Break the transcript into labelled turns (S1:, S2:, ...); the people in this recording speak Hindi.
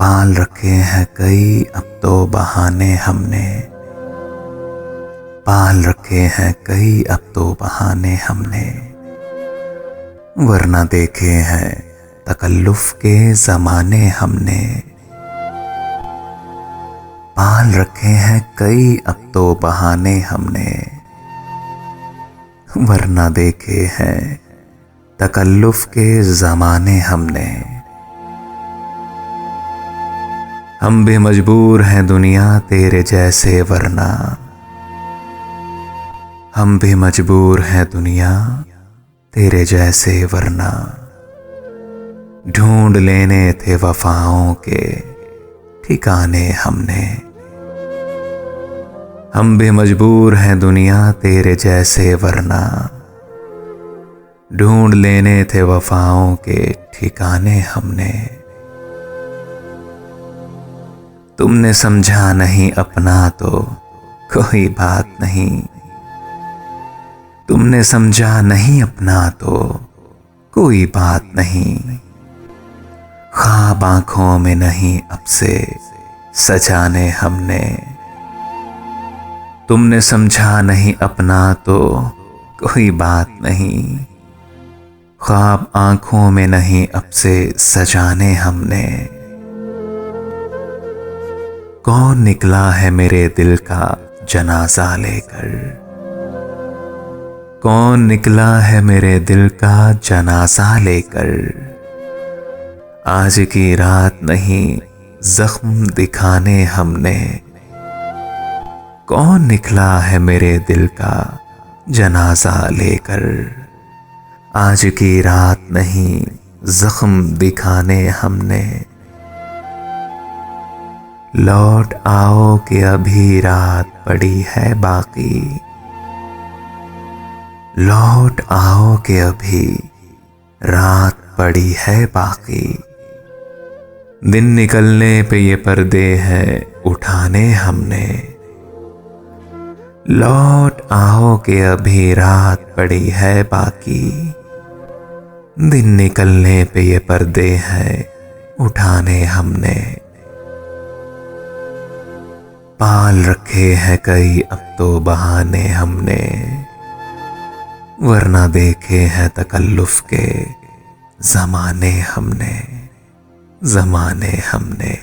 S1: पाल रखे हैं कई अब तो बहाने हमने, पाल रखे हैं कई अब तो बहाने हमने, वरना देखे हैं तकल्लुफ के ज़माने हमने। पाल रखे हैं कई अब तो बहाने हमने, वरना देखे हैं तकल्लुफ के ज़माने हमने। हम भी मजबूर हैं दुनिया तेरे जैसे वरना, हम भी मजबूर हैं दुनिया तेरे जैसे वरना। ढूंढ लेने थे वफाओं के ठिकाने हमने, हम भी मजबूर हैं दुनिया तेरे जैसे वरना। ढूंढ लेने थे वफाओं के ठिकाने हमने। तुमने समझा नहीं अपना तो कोई बात नहीं, तुमने समझा नहीं अपना तो कोई बात नहीं। ख्वाब आंखों में नहीं अब से सजाने हमने, तुमने समझा नहीं अपना तो कोई बात नहीं। ख्वाब आंखों में नहीं अब से सजाने हमने। कौन निकला है मेरे दिल का जनाजा लेकर, कौन निकला है मेरे दिल का जनाजा लेकर। आज की रात नहीं जख्म दिखाने हमने, कौन निकला है मेरे दिल का जनाजा लेकर। आज की रात नहीं जख्म दिखाने हमने। लौट आओ कि अभी रात पड़ी है बाकी, लौट आओ कि अभी रात पड़ी है बाकी। दिन निकलने पे ये पर्दे हैं उठाने हमने, लौट आओ कि अभी रात पड़ी है बाकी। दिन निकलने पे ये पर्दे हैं उठाने हमने। पाल रखे हैं कई अब तो बहाने हमने, वरना देखे हैं तकल्लुफ के ज़माने हमने, ज़माने हमने।